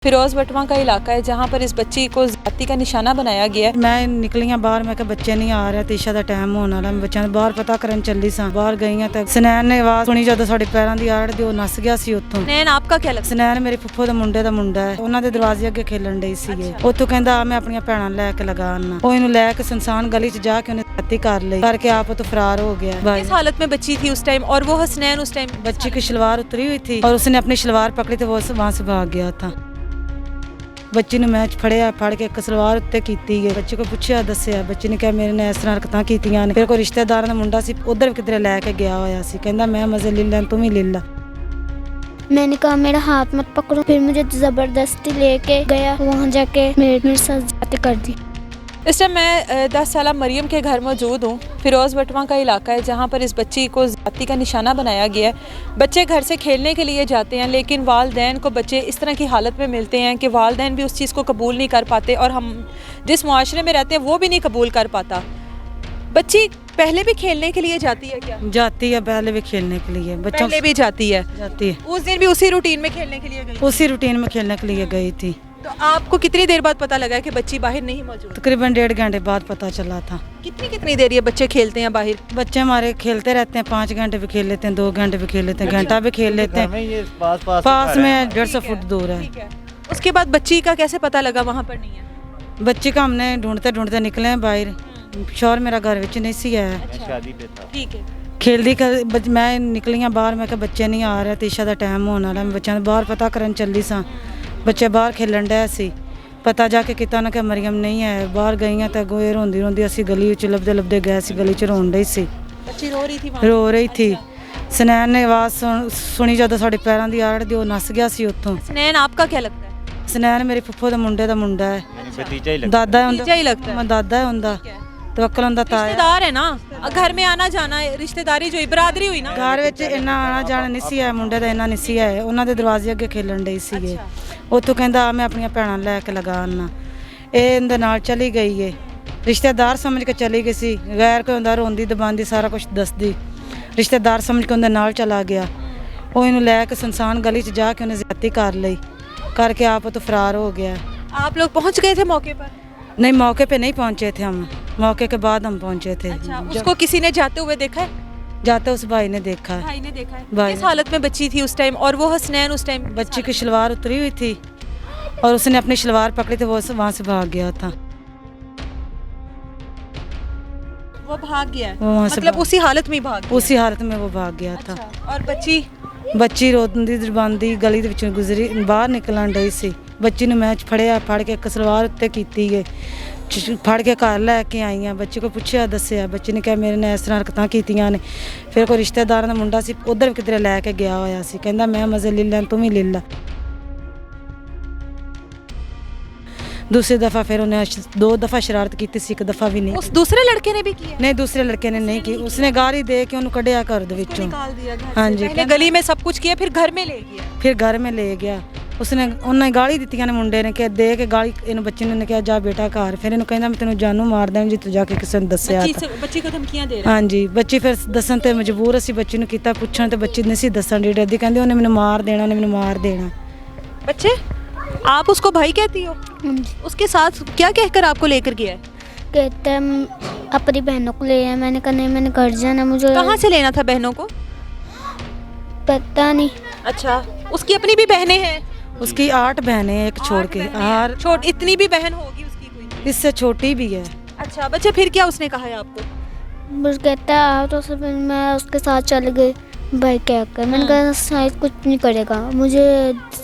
फिरोज बटवा का इलाका है जहाँ पर इस बच्ची को जाति का निशाना बनाया गया है। मैं निकली बाहर, मैं बच्चे नहीं आ रहे, तीशा का टाइम होने वाला, मैं बच्चों बाहर पता करन चली सा, बाहर गई तो सनैन ने आवाज़ सुनी जो साडे पैरों की आड़ दी, नस गया सी उत्थों। सनैन आपका क्या लगता है? सनैन मेरे फुफ्फो दा मुंडा है, उन्हां दे दरवाजे अगे खेलन डई सी। उत्थों कहंदा मैं अपनी भैणां लैके लगा आना, ओह इहनूं लैके सुनसान गली च जाके उन्हें जाति कर लई, करके आप तो फरार हो गया। किस हालत में बच्ची थी उस टाइम और वो हसनैन उस टाइम? बच्ची की शलवार उतरी हुई थी और उसने अपनी शलवार पकड़ी तो वो वहां से भाग गया था। बच्ची ने मैं फड़िया, फड़ के एक सलवार उत्ते कीती है। बच्ची को पुछया, दस्सिया, बच्ची ने कहा मेरे ने इस तरह हरकतां कीतियां ने। फिर कोई रिश्तेदार दा मुंडा सी उधर किधरे लैके गया होया सी, कहंदा मैं मजे ले लै, तुम ही ले ला। मैंने कहा मेरा हाथ मत पकड़ो, फिर मुझे जबरदस्ती लेके गया, वहाँ जाके मेरे साथ जाते कर दी। इस टाइम मैं 10 साल मरियम के घर मौजूद हूँ। फिरोज बटवा का इलाका है जहाँ पर इस बच्ची को जाति का निशाना बनाया गया है। बच्चे घर से खेलने के लिए जाते हैं लेकिन वालदैन को बच्चे इस तरह की हालत में मिलते हैं कि वालदैन भी उस चीज़ को कबूल नहीं कर पाते और हम जिस मुआशरे में रहते हैं वो भी नहीं कबूल कर पाता। बच्ची पहले भी खेलने के लिए जाती है क्या? जाती है, पहले भी खेलने के लिए, बच्चों पहले भी जाती है। उस दिन भी उसी रूटीन में खेलने के लिए गई? उसी रूटीन में खेलने के लिए गई थी। तो आपको कितनी देर बाद पता लगा कि बच्ची बाहर नहीं मौजूद? तकरीबन 1.5 घंटे बाद पता चला था। कितनी देर ये बच्चे खेलते हैं बाहर? बच्चे हमारे खेलते रहते हैं, 5 घंटे भी खेल लेते हैं, 2 घंटे भी खेल लेते हैं, घंटा भी खेल लेते हैं। पास में 150 फुट दूर है। उसके बाद बच्ची का कैसे पता लगा वहाँ पर नहीं है? बच्ची का हमने ढूंढते निकले बाहर, शोर मेरा घर विच नहीं सी है, शादी पे था। ठीक है। खेलदी मैं निकली बाहर, मैं बच्चे नहीं आ रहे, तीशा का टाइम होने वाला, मैं बच्चों बाहर पता करन चली सा, बच्चे बाहर खेलन डे सी। पता जाके किता ना कि मरियम नहीं है, बाहर गई तो अगों रोंदी असी गली च लभदे गए सी, गली च रोन डई सी। बच्ची रो रही थी? रो रही थी। सनैन ने आवाज़ सुनी जो साडे पैरों की आड़ दी, नस गया सी उत्थों। सनैन आपका क्या लगता है? सनैन मेरे फुफ्फो दा मुंडा है, दादा है, दादा है उनदा, तवक्कल उनदा ताया। रिश्तेदार है ना, घर में आना जाना रिश्तेदारी जो बरादरी हुई ना, घर विच इन्ना आना जाना नहीं सी है, मुंडे दा इन्ना नहीं सी है, उन्हां दे दरवाजे अगे खेलन डई सी। उत्थों कहंदा मैं अपनी भैणां लैके लगा आना, ਇਹ ਇਹਦੇ ਨਾਲ ਚਲੀ ਗਈ ਏ, ਰਿਸ਼ਤੇਦਾਰ ਸਮਝ ਕੇ ਚਲੀ ਗਈ ਸੀ, ਗੈਰ ਕੋਈ ਹੁੰਦਾ ਰੋਂਦੀ ਦਬਾਂਦੀ ਸਾਰਾ ਕੁਝ ਦੱਸਦੀ, ਰਿਸ਼ਤੇਦਾਰ ਸਮਝ ਕੇ ਉਹਦੇ ਨਾਲ ਚਲਾ ਗਿਆ, ਉਹ ਇਹਨੂੰ ਲੈ ਕੇ ਸੁਨਸਾਨ ਗਲੀ 'ਚ ਜਾ ਕੇ ਉਹਨੇ ਜ਼ਿਆਦਤੀ ਕਰ ਲਈ, करके आप तो फरार हो गया। आप लोग पहुंच गए थे मौके पर? नहीं, मौके पे नहीं पहुंचे थे हम, मौके के बाद हम पहुंचे थे। अच्छा, उसको किसी ने जाते हुए देखा है? जाते उस भाई ने देखा है। भाई ने देखा है। किस हालत में बच्ची थी उस टाइम और वो हसनैन उस टाइम? बच्ची की शलवार उतरी हुई थी और उसने अपनी शलवार पकड़ी तो वो वहाँ से भाग गया था। वो भाग गया? मतलब उसी हालत में भाग गया? उसी हालत में वो भाग गया था। और बच्ची रोंदी दबांदी गली दे विचों गुजरी, बाहर निकलन डई सी। बच्ची ने मैं फड़ के एक सलवार उत्ते कीती है, फड़ के घर लैके आई हाँ। बच्ची को पुछया, दस्सिया, बच्ची ने कहा मेरे ने इस तरह हरकतां कीतियां ने। फिर कोई रिश्तेदार दा मुंडा सी उधर किधरे लैके गया होया सी, कहंदा मैं मजे ले लै, तुम ही ले ला। दूसरी दफ़ा फिर उन्हें 2 दफ़ा शरारत की थी, एक दफ़ा भी नहीं। उस दूसरे लड़के ने भी किया? नहीं, दूसरे लड़के ने नहीं की, उसने गाली दे के उन्हें कढ़िया घर दे विचों, निकाल दिया घर से। हाँ जी, पहले गली में सब कुछ किया, फिर घर में ले गया। फिर घर में ले गया। उसने उन्हें गाली दी ने, मुंडे ने, कहा दे के गाली इन बच्चे ने कहा जा बेटा घर। फिर इन्हें कहना मैं तेन जानू मार दें जी तू जाके किसी ने दस्सिया। बच्ची को धमकियां दे रहा? हाँ जी, बच्ची फिर दसन ते मजबूर असी बच्ची ने किया पुछण ते बच्ची नहीं सी दसन डी, डरदी कहंदी उन्हें मैनू मार देना, उन्हें मैनू मार देना। बच्चे आप उसको भाई कहती हो? उसके साथ क्या कहकर आपको लेकर गया है? कहते हैं अपनी बहनों को ले आया। मैंने कहा नहीं, मैंने घर जाना। मुझे कहाँ से लेना था बहनों को? पता नहीं। अच्छा, उसकी अपनी भी बहनें हैं? उसकी 8 बहनें हैं, एक छोड़ के। छोट इतनी भी बहन होगी उसकी कोई? इससे छोटी भी है। अच्छा बच्चे, फिर क्या उसने कहा है आपको? बस कहता है आओ, तो फिर मैं उसके साथ चल गई भाई क्या कर। मैंने कहा शायद कुछ नहीं करेगा, मुझे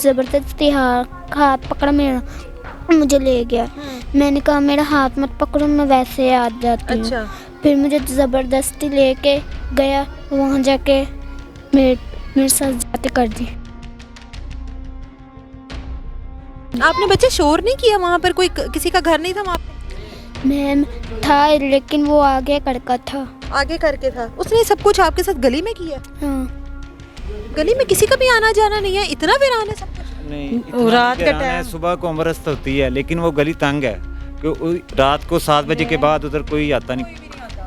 ज़बरदस्ती हाथ पकड़ा, मेरा मुझे ले गया। मैंने कहा मेरा हाथ मत पकड़ो, मैं वैसे आ जाती हूँ। फिर मुझे ज़बरदस्ती लेके गया, वहाँ जाके मेरे साथ जाते कर दी। आपने बच्चे शोर नहीं किया वहाँ पर? कोई किसी का घर नहीं था वहाँ पे? मैम था लेकिन वो आगे करका था। आगे करके था? उसने सब कुछ आपके साथ गली में किया? हाँ। गली में किसी का भी आना जाना नहीं है? इतना वीरान है सब कुछ? नहीं, रात का टाइम, सुबह को अमरस्त होती है लेकिन वो गली तंग है कि रात को 7 बजे के बाद उधर कोई आता नहीं।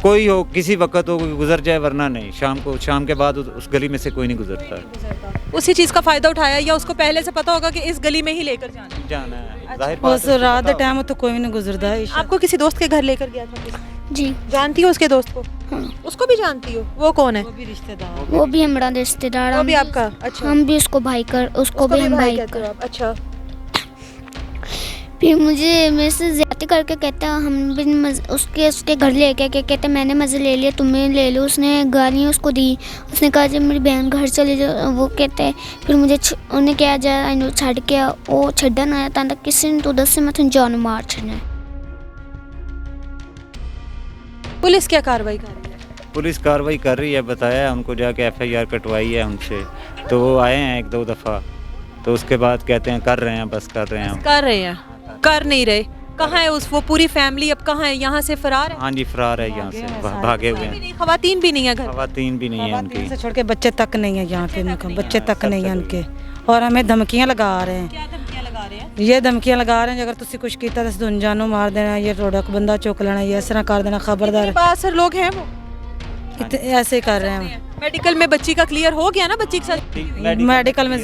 कोई हो, किसी वक्त हो कोई गुजर जाए, वरना नहीं। शाम के बाद उस गली में से कोई नहीं गुजरता। उसी चीज़ का फ़ायदा उठाया या उसको पहले से पता होगा कि इस गली में ही लेकर जाना है? जाहिर बात उस है, रात पता के टाइम तो कोई भी नहीं गुजरता है। आपको किसी दोस्त के घर लेकर गया था किसी? जी जानती हो उसके दोस्त को? हाँ। उसको भी जानती हो? वो कौन है? वो भी रिश्तेदार। वो भी हमारा रिश्तेदार, वो हम भी आपका? अच्छा। हम भी उसको भाई कर, उसको भी हम भाई कहते हो कर। आप? अच्छा। फिर मुझे मेरे से ज्यादा करके कहता हम भी उसके घर ले गया, क्या कहते मैंने मज़े ले लिया, तुम्हें ले लो। उसने गालियाँ उसको दी। उसने कहा जब मेरी बहन घर चली जाए, वो कहते हैं फिर मुझे उन्हें क्या जाए छड़ के वो छड़न आया था किसी ने तो दस से मैं जान मार छड़ना। पुलिस क्या कार्रवाई कर रही है? पुलिस कार्रवाई कर रही है, बताया है उनको, जाके FIR कटवाई है उनसे। तो वो आए हैं 1-2 दफ़ा, तो उसके बाद कहते हैं कर रहे हैं, बस कर रहे हैं। कर रहे हैं, कर नहीं रहे। कहाँ है वो पूरी फैमिली? अब कहाँ है? यहाँ से फरार है? हाँ जी, फरार है यहाँ से, भागे हुए हैं। खवातीन भी नहीं है घर? खवातीन भी नहीं है खवातीन उनकी। से छोड़ के बच्चे तक नहीं है यहाँ पे, उनका बच्चे तक नहीं है उनके। और हमें धमकियाँ लगा रहे हैं। क्या धमकियाँ लगा रहे हैं? ये धमकियाँ लगा रहे हैं अगर तुसी कुछ किया तो तुम जानो मार देना, ये रोड़ा को बंदा चुक लेना, ये इस तरह कर देना, खबरदार। बासर लोग हैं वो? ऐसे कर रहे हैं। मेडिकल में बच्ची का क्लियर हो गया ना? बच्ची के साथ मेडिकल में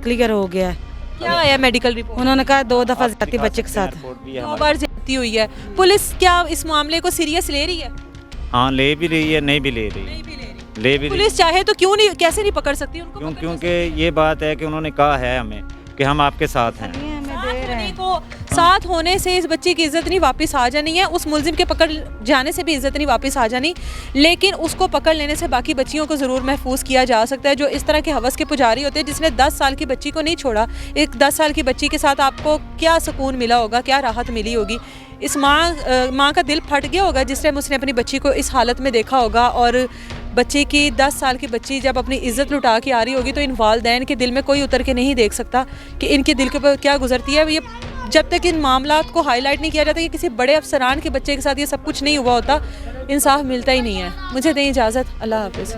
क्लियर हो गया है। क्या आया मेडिकल रिपोर्ट? उन्होंने कहा 2 दफ़ा जाती बच्चे के साथ। रिपोर्ट भी है 2 हमारे। बार ज्यादती हुई है। पुलिस क्या इस मामले को सीरियस ले रही है? हाँ, ले भी रही है, नहीं भी ले रही, ले भी रही। पुलिस चाहे तो क्यों नहीं, कैसे नहीं पकड़ सकती उनको? क्योंकि ये बात है कि उन्होंने कहा है हमें कि हम आपके साथ हैं। साथ होने से इस बच्ची की इज्जत नहीं वापस आ जानी है, उस मुलजिम के पकड़ जाने से भी इज्जत नहीं वापस आ जानी, लेकिन उसको पकड़ लेने से बाकी बच्चियों को ज़रूर महफूज किया जा सकता है जो इस तरह के हवस के पुजारी होते हैं। जिसने 10 साल की बच्ची को नहीं छोड़ा, एक 10 साल की बच्ची के साथ आपको क्या सुकून मिला होगा, क्या राहत मिली होगी? इस माँ का दिल फट गया होगा जिस टाइम उसने अपनी बच्ची को इस हालत में देखा होगा। और बच्चे की 10 साल की बच्ची जब अपनी इज्जत लुटा के आ रही होगी तो इन वालदैन के दिल में कोई उतर के नहीं देख सकता कि इनके दिल के ऊपर क्या गुजरती है। ये जब तक इन मामलात को हाईलाइट नहीं किया जाता कि किसी बड़े अफसरान के बच्चे के साथ ये सब कुछ नहीं हुआ होता, इंसाफ मिलता ही नहीं है। मुझे दें इजाज़त। अल्लाह हाफ़िज़।